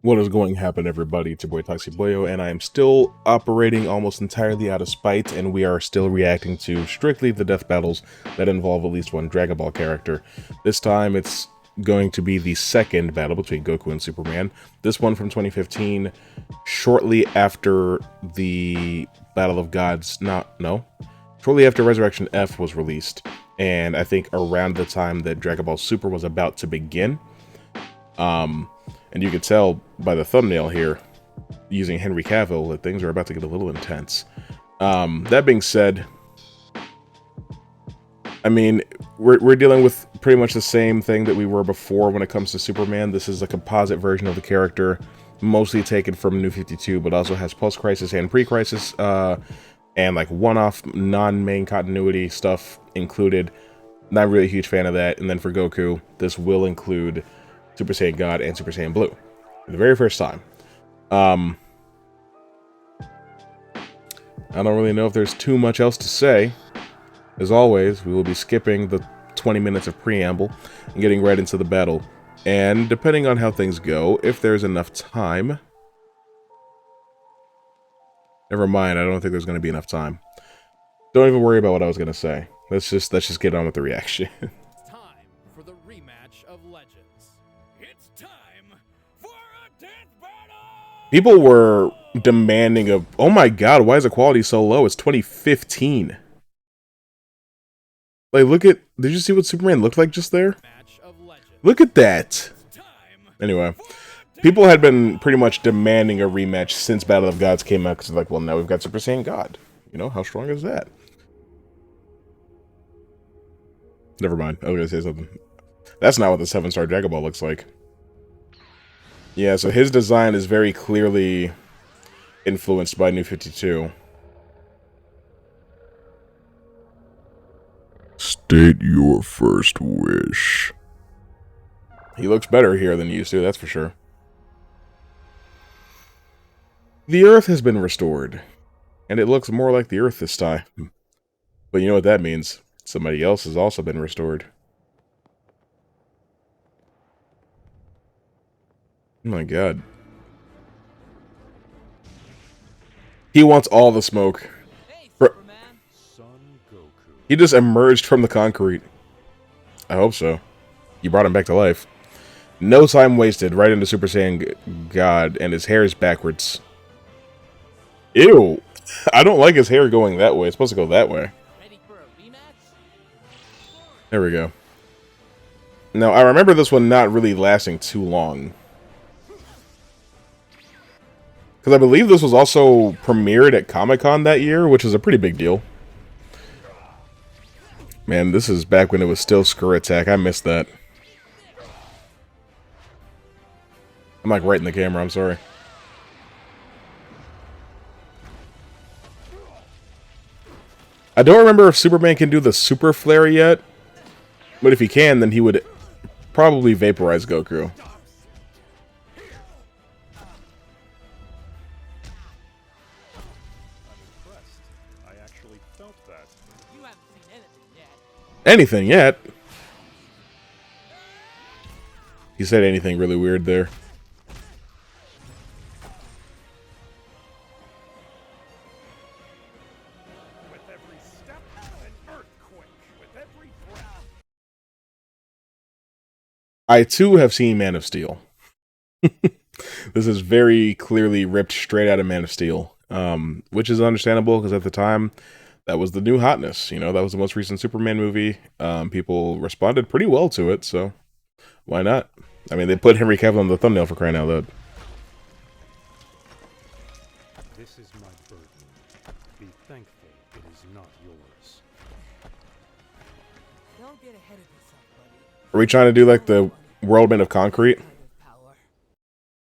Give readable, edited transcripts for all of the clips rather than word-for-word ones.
What is going to happen, everybody? It's your boy Toxiboyo, and I am still operating almost entirely out of spite, and we are still reacting to strictly the death battles that involve at least one Dragon Ball character. This time, it's going to be the second battle between Goku and Superman. This one from 2015, shortly after the Battle of Gods, shortly after Resurrection F was released, and I think around the time that Dragon Ball Super was about to begin. And you can tell by the thumbnail here, using Henry Cavill, that things are about to get a little intense. That being said, I mean, we're dealing with pretty much the same thing that we were before when it comes to Superman. This is a composite version of the character, mostly taken from New 52, but also has post-crisis and pre-crisis, and like one-off non-main continuity stuff included. Not really a huge fan of that. And then for Goku, this will include Super Saiyan God and Super Saiyan Blue for the very first time. I don't really know if there's too much else to say. As always, we will be skipping the 20 minutes of preamble and getting right into the battle. And depending on how things go, if there's enough time... Never mind, I don't think there's going to be enough time. Don't even worry about what I was going to say. Let's just get on with the reaction. It's time for the rematch of Legends. It's time for a death battle! People were demanding of... Oh my god, why is the quality so low? It's 2015. Like, look at... Did you see what Superman looked like just there? Look at that! Anyway, people had been pretty much demanding a rematch since Battle of Gods came out, because they're like, well, now we've got Super Saiyan God. You know, how strong is that? Never mind, I was gonna say something. That's not what the 7-star Dragon Ball looks like. Yeah, so his design is very clearly influenced by New 52. State your first wish. He looks better here than he used to, that's for sure. The Earth has been restored, and it looks more like the Earth this time. But you know what that means? Somebody else has also been restored. Oh my god. He wants all the smoke. Hey, Superman. Son Goku. He just emerged from the concrete. I hope so. You brought him back to life. No time wasted, right into Super Saiyan God, and his hair is backwards. Ew! I don't like his hair going that way. It's supposed to go that way. Ready for a rematch? There we go. Now, I remember this one not really lasting too long. Because I believe this was also premiered at Comic-Con that year, which is a pretty big deal. Man, this is back when it was still Screw Attack. I missed that. I'm like right in the camera, I'm sorry. I don't remember if Superman can do the Super Flare yet. But if he can, then he would probably vaporize Goku. I actually felt that. You haven't seen anything yet. Anything yet? He said anything really weird there. With every step, an earthquake. With every breath. I too have seen Man of Steel. This is very clearly ripped straight out of Man of Steel, which is understandable because at the time that was the new hotness. You know, that was the most recent Superman movie. People responded pretty well to it, so why not? I mean, they put Henry Cavill on the thumbnail for crying out loud. This is my burden. Be thankful it is not yours. Don't get ahead of yourself, buddy. Are we trying to do like the world made of concrete? Power.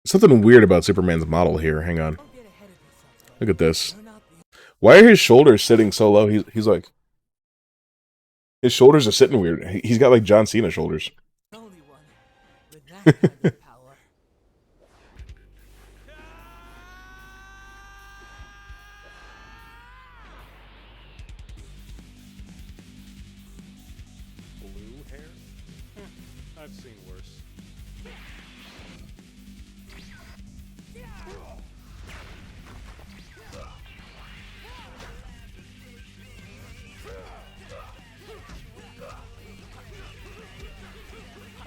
Something weird about Superman's model here. Hang on. Don't get ahead of yourself, buddy. Look at this. You're not the Why are his shoulders sitting so low? He's like... His shoulders are sitting weird. He's got like John Cena shoulders. only one with that kind of power. Blue hair? I've seen worse.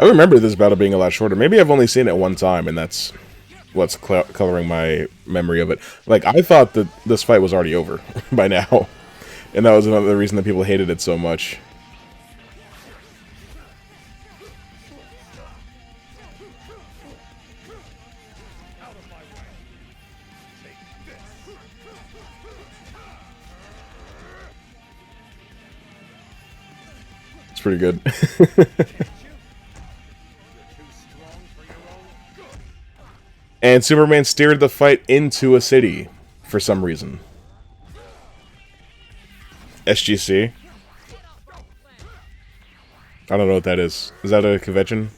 I remember this battle being a lot shorter. Maybe I've only seen it one time, and that's what's coloring my memory of it. Like, I thought that this fight was already over by now, and that was another reason that people hated it so much. It's pretty good. And Superman steered the fight into a city for some reason. SGC? I don't know what that is. Is that a convention?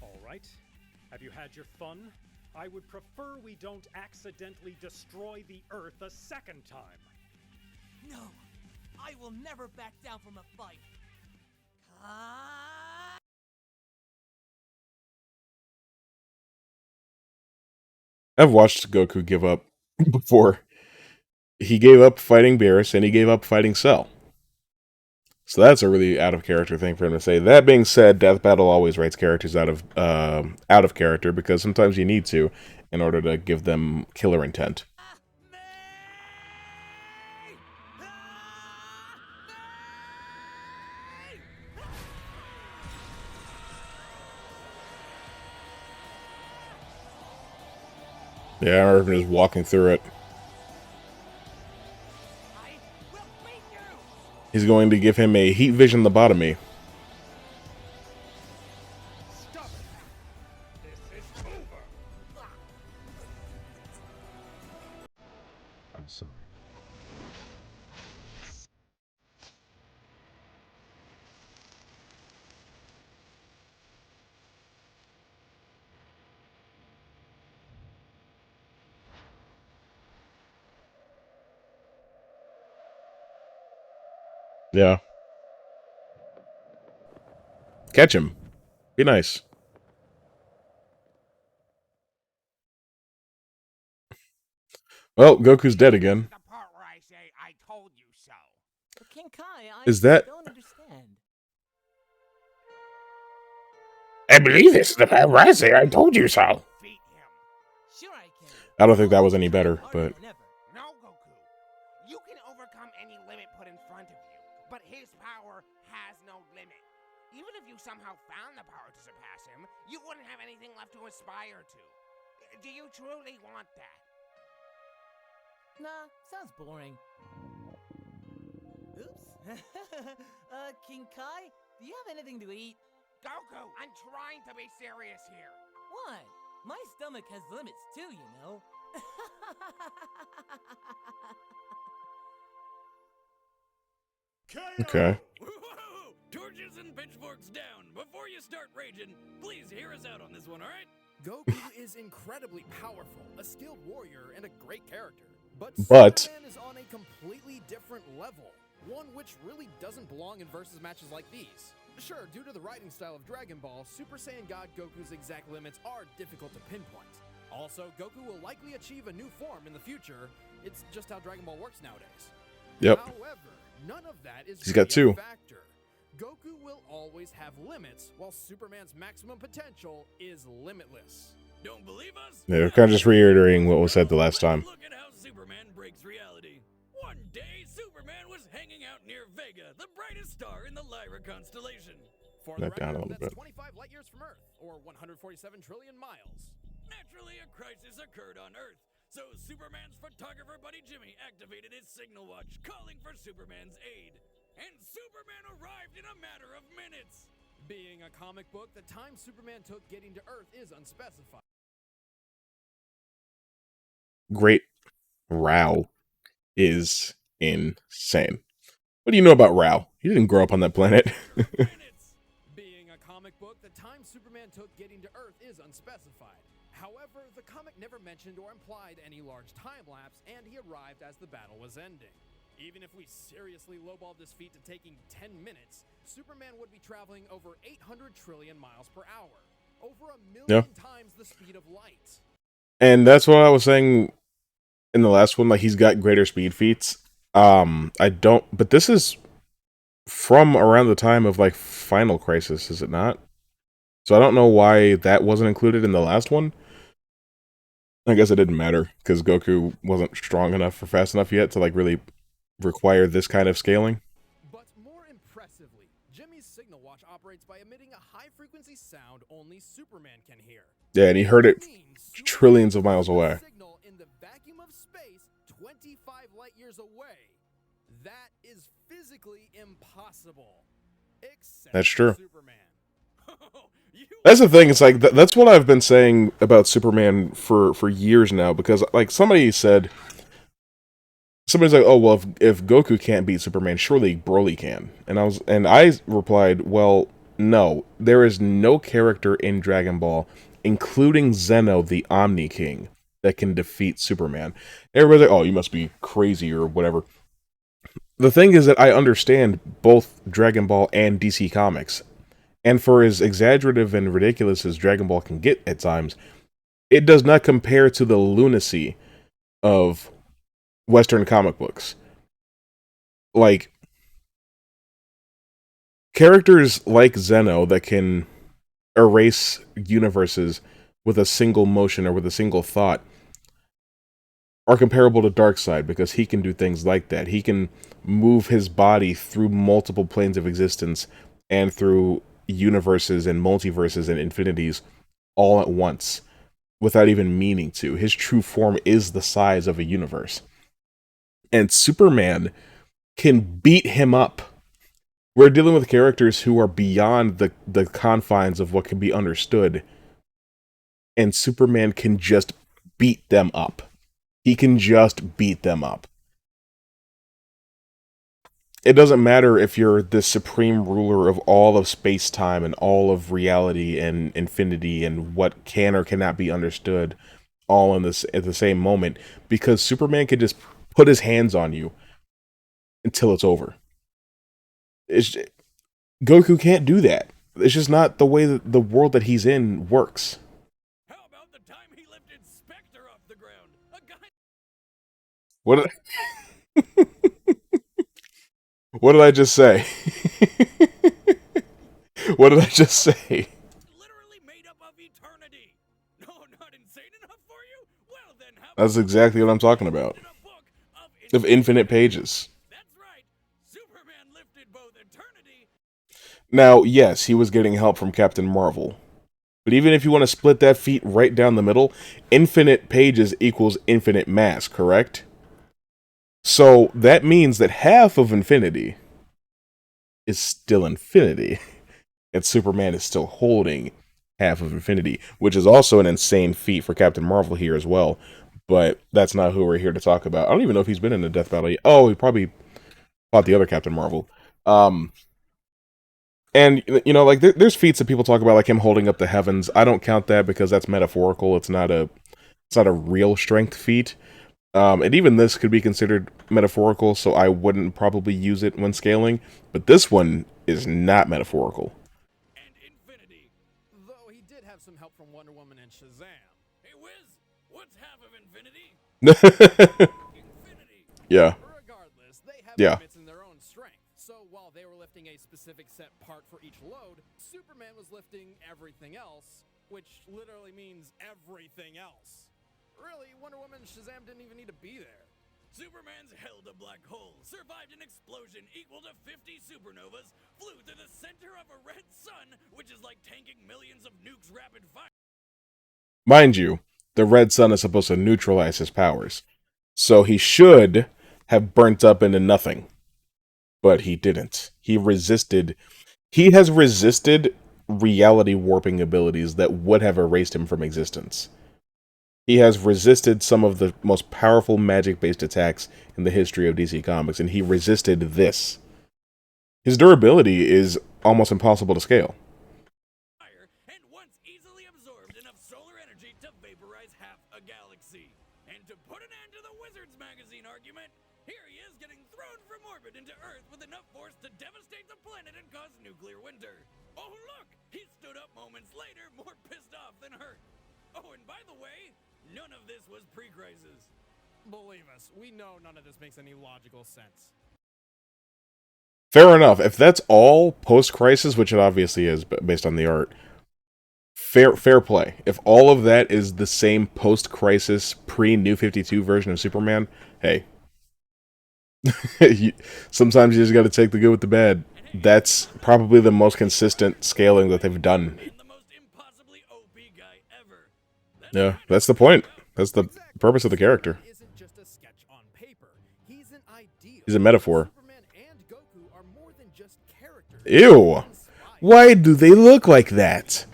All right. Have you had your fun? I would prefer we don't accidentally destroy the Earth a second time. No, I will never back down from a fight. I've watched Goku give up before. He gave up fighting Beerus, and he gave up fighting Cell. So that's a really out-of-character thing for him to say. That being said, Death Battle always writes characters out of character, because sometimes you need to, in order to give them killer intent. Yeah, I remember him just walking through it. He's going to give him a heat vision lobotomy. Stop it. This is over. I'm sorry. Yeah. Catch him. Be nice. Well, Goku's dead again. The part where I say I told you so. King Kai, I Is that- don't understand. I believe this is the part where I say I told you so. Defeat him. Sure I can. I don't think that was any better, but... No, Goku. You can overcome any limit put in front of you, but his power has no limit. Even if you somehow found the power to surpass him, you wouldn't have anything left to aspire to. Do you truly want that? Nah, sounds boring. Oops. King Kai, do you have anything to eat? Goku, I'm trying to be serious here. What? My stomach has limits too, you know. Okay. Whoa! Torches and pitchforks down. Before you start raging, please hear us out on this one, alright? Goku is incredibly powerful, a skilled warrior, and a great character. But But- Superman is on a completely different level, one which really doesn't belong in versus matches like these. Sure, due to the writing style of Dragon Ball, Super Saiyan God Goku's exact limits are difficult to pinpoint. Also, Goku will likely achieve a new form in the future. It's just how Dragon Ball works nowadays. Yep. However, none of that is He's got really a two. factor. Goku will always have limits, while Superman's maximum potential is limitless. Don't believe us? Yeah, we're kind of just reiterating what was said the last time. Look at how Superman breaks reality. One day, Superman was hanging out near Vega, the brightest star in the Lyra constellation. For That the down a record, little that's bit. 25 light years from Earth, or 147 trillion miles. Naturally, a crisis occurred on Earth, so Superman's photographer buddy Jimmy activated his signal watch, calling for Superman's aid. And Superman arrived in a matter of minutes. Being a comic book, the time Superman took getting to Earth is unspecified. Great Rao is insane. What do you know about Rao? He didn't grow up on that planet. Minutes. Being a comic book, the time Superman took getting to Earth is unspecified. However, the comic never mentioned or implied any large time lapse, and he arrived as the battle was ending. Even if we seriously lowballed this feat to taking 10 minutes, Superman would be traveling over 800 trillion miles per hour. Over a million times the speed of light. And that's what I was saying in the last one, like, he's got greater speed feats. I don't, but this is from around the time of like Final Crisis, is it not? So I don't know why that wasn't included in the last one. I guess it didn't matter because Goku wasn't strong enough or fast enough yet to like really require this kind of scaling. But more impressively, Jimmy's signal watch operates by emitting a high-frequency sound only Superman can hear. Yeah, and he heard it Means trillions of miles away. Signal in the vacuum of space 25 light years away. That is physically impossible. Except That's true. Superman. That's the thing. It's like that's what I've been saying about Superman for years now. Because like somebody's like, oh well, if Goku can't beat Superman, surely Broly can. And I replied, well, no, there is no character in Dragon Ball, including Zeno, the Omni King, that can defeat Superman. Everybody's like, oh, you must be crazy or whatever. The thing is that I understand both Dragon Ball and DC Comics. And for as exaggerative and ridiculous as Dragon Ball can get at times, it does not compare to the lunacy of Western comic books. Like, characters like Zeno that can erase universes with a single motion or with a single thought are comparable to Darkseid because he can do things like that. He can move his body through multiple planes of existence and through universes and multiverses and infinities all at once without even meaning to. His true form is the size of a universe. And Superman can beat him up. We're dealing with characters who are beyond the confines of what can be understood. And Superman can just beat them up. He can just beat them up. It doesn't matter if you're the supreme ruler of all of space-time and all of reality and infinity and what can or cannot be understood all in this at the same moment, because Superman can just put his hands on you until it's over. Goku can't do that. It's just not the way that the world that he's in works. How about the time he lifted Spectre off the ground? A guy. What? What did I just say? What did I just say? Literally made up of eternity. No, not insane enough for you? Well then, how That's exactly what I'm talking about. in a book Of infinite pages. That's right. Superman lifted both eternity. Now, yes, he was getting help from Captain Marvel. But even if you want to split that feat right down the middle, infinite pages equals infinite mass, correct? So that means that half of infinity is still infinity. And Superman is still holding half of infinity, which is also an insane feat for Captain Marvel here as well. But that's not who we're here to talk about. I don't even know if he's been in a death battle yet. Oh, he probably fought the other Captain Marvel. And, you know, like, there's feats that people talk about, like him holding up the heavens. I don't count that because that's metaphorical. It's not a real strength feat. And even this could be considered metaphorical, so I wouldn't probably use it when scaling. But this one is not metaphorical. And infinity. Though he did have some help from Wonder Woman and Shazam. Hey Wiz, what's half of infinity? Infinity. Yeah. Regardless, they have Yeah. limits in their own strength. So while they were lifting a specific set part for each load, Superman was lifting everything else, which literally means everything else. Really, Wonder Woman and Shazam didn't even need to be there. Superman's held a black hole, survived an explosion equal to 50 supernovas, flew to the center of a red sun, which is like tanking millions of nukes rapid fire. Mind you, the red sun is supposed to neutralize his powers. So he should have burnt up into nothing. But he didn't. He has resisted reality warping abilities that would have erased him from existence. He has resisted some of the most powerful magic-based attacks in the history of DC Comics, and he resisted this. His durability is almost impossible to scale. And once easily absorbed enough solar energy to vaporize half a galaxy. And to put an end to the Wizards magazine argument, here he is getting thrown from orbit into Earth with enough force to devastate the planet and cause nuclear winter. Oh look, he stood up moments later, more pissed off than hurt. Oh, and by the way, none of this was pre-crisis. Believe us, we know none of this makes any logical sense. Fair enough. If that's all post-crisis, which it obviously is, based on the art, fair play. If all of that is the same post-crisis, pre-New 52 version of Superman, hey, sometimes you just got to take the good with the bad. That's probably the most consistent scaling that they've done. And the most impossibly OP guy ever. Yeah, that's the point. That's the purpose of the character. Isn't just a sketch on paper. He's an ideal. He's a metaphor. Superman and Goku are more than just characters. Ew! Why do they look like that?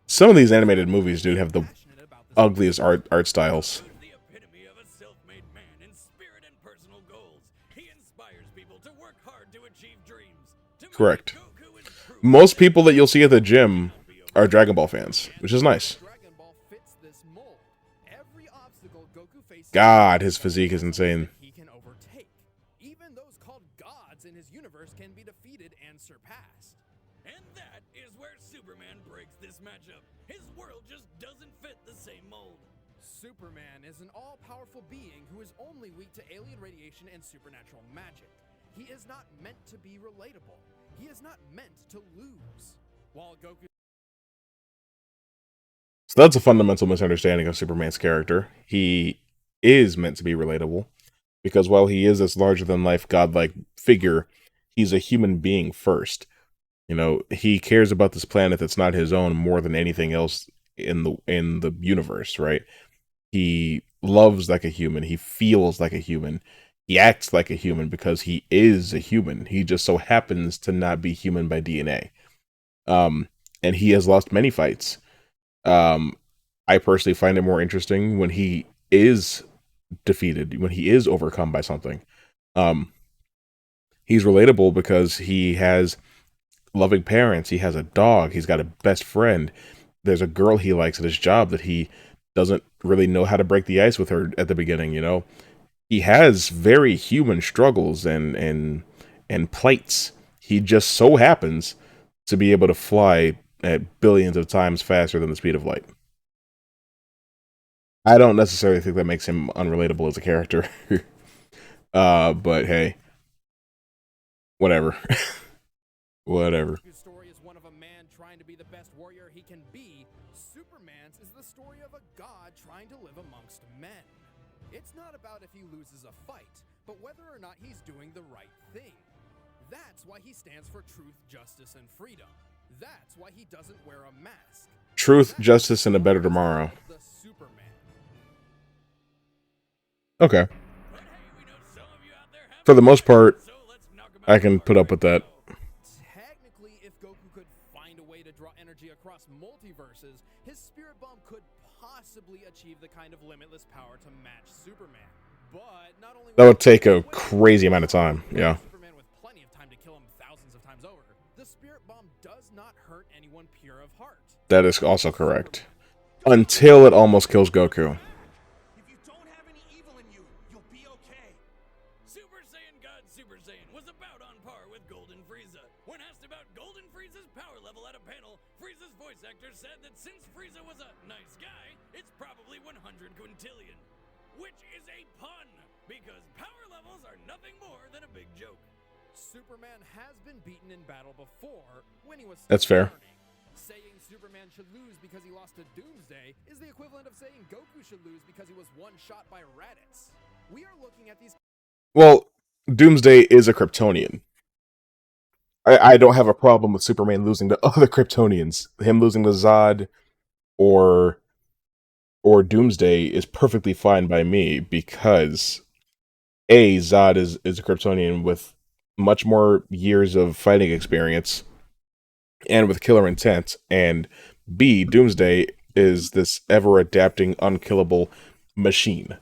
Some of these animated movies, dude, have the ugliest art styles. The epitome of a self-made man in spirit and personal goals. He inspires people to work hard to achieve dreams. To make Correct. Goku improve. Most people that you'll see at the gym are Dragon Ball fans, which is nice. Dragon Ball fits this mold. Every obstacle Goku faces, God, his physique is insane. he can overtake. Even those called gods in his universe can be defeated and surpassed. And that is where Superman breaks this matchup. His world just doesn't fit the same mold. Superman is an all-powerful being who is only weak to alien radiation and supernatural magic. He is not meant to be relatable. He is not meant to lose. While Goku So that's a fundamental misunderstanding of Superman's character. He is meant to be relatable, because while he is this larger-than-life godlike figure, he's a human being first. You know, he cares about this planet that's not his own more than anything else in the universe, right? He loves like a human. He feels like a human. He acts like a human because he is a human. He just so happens to not be human by DNA. And he has lost many fights. I personally find it more interesting when he is defeated, when he is overcome by something. He's relatable because he has loving parents, he has a dog, he's got a best friend, there's a girl he likes at his job that he doesn't really know how to break the ice with her at the beginning, you know? He has very human struggles and plights. He just so happens to be able to fly at billions of times faster than the speed of light. I don't necessarily think that makes him unrelatable as a character. But hey, whatever. Whatever. Goku's story is one of a man trying to be the best warrior he can be. Superman's is the story of a god trying to live amongst men. It's not about if he loses a fight, but whether or not he's doing the right thing. That's why he stands for truth, justice, and freedom. That's why he doesn't wear a mask. Truth, justice, and a better tomorrow. The Superman. Okay. But hey, we know some of you out there have For the most part, so let's knock 'em out I can the put up with that. Technically, if Goku could find a way to draw energy across multiverses, his spirit bomb could possibly achieve the kind of limitless power to match Superman. But not only That would take a crazy amount of time, yeah. Superman with plenty of time to kill him thousands of times over, the spirit bomb does not hurt anyone pure of heart. That is also correct. Until it almost kills Goku. If you don't have any evil in you, you'll be okay. Super Saiyan God Super Saiyan was about on par with Golden Frieza. When asked about Golden Frieza's power level at a panel, Frieza's voice actor said that since Frieza was a nice guy, it's probably 100 quintillion. Which is a pun, because power levels are nothing more than a big joke. Superman has been beaten in battle before when he was still That's fair. learning. Saying Superman should lose because he lost to Doomsday is the equivalent of saying Goku should lose because he was one shot by Raditz. We are looking at these. Well, Doomsday is a Kryptonian. I don't have a problem with Superman losing to other Kryptonians. Him losing to Zod or Doomsday is perfectly fine by me because Zod is a Kryptonian with much more years of fighting experience and with killer intent, and B, Doomsday is this ever-adapting, unkillable machine.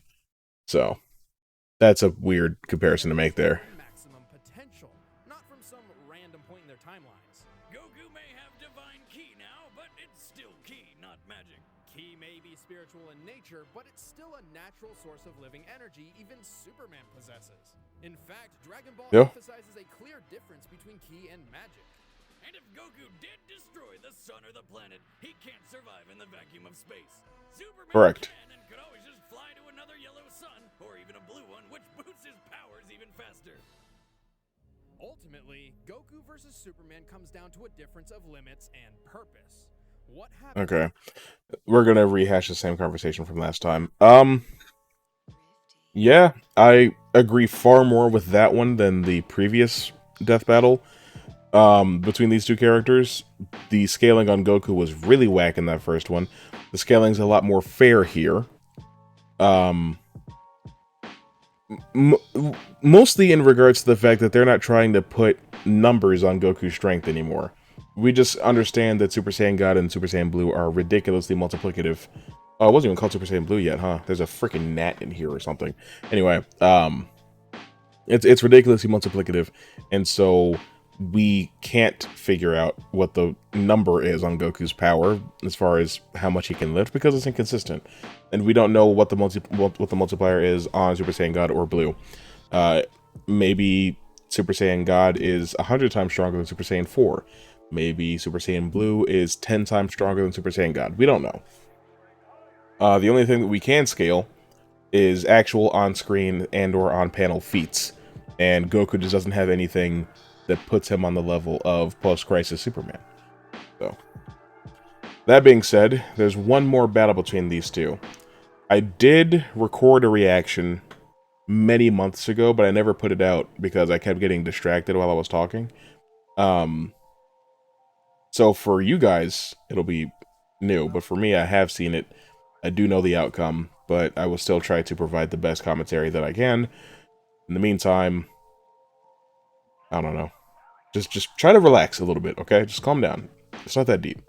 So, that's a weird comparison to make there. Maximum potential, not from some random point in their timelines. Goku may have divine ki now, but it's still ki, not magic. Ki may be spiritual in nature, but it's still a natural source of living energy even Superman possesses. In fact, Dragon Ball Yeah. emphasizes a clear difference between ki and magic. And if Goku did destroy the sun or the planet, he can't survive in the vacuum of space. Superman Correct. can and could always just fly to another yellow sun, or even a blue one, which boosts his powers even faster. Ultimately, Goku versus Superman comes down to a difference of limits and purpose. What happens? Okay. We're gonna rehash the same conversation from last time. Yeah, I agree far more with that one than the previous death battle. Between these two characters, the scaling on Goku was really whack in that first one. The scaling's a lot more fair here. Mostly in regards to the fact that they're not trying to put numbers on Goku's strength anymore. We just understand that Super Saiyan God and Super Saiyan Blue are ridiculously multiplicative. Oh, it wasn't even called Super Saiyan Blue yet, huh? There's a freaking gnat in here or something. Anyway, it's ridiculously multiplicative, and so we can't figure out what the number is on Goku's power as far as how much he can lift because it's inconsistent, and we don't know what the multiplier is on Super Saiyan God or Blue. Maybe Super Saiyan God is 100 times stronger than Super Saiyan 4. Maybe Super Saiyan Blue is 10 times stronger than Super Saiyan God. We don't know. The only thing that we can scale is actual on-screen and or on-panel feats, and Goku just doesn't have anything that puts him on the level of post-crisis Superman. So, that being said, there's one more battle between these two. I did record a reaction many months ago, but I never put it out because I kept getting distracted while I was talking. So for you guys, it'll be new, but for me, I have seen it. I do know the outcome, but I will still try to provide the best commentary that I can. In the meantime, I don't know. Just try to relax a little bit, okay? Just calm down. It's not that deep.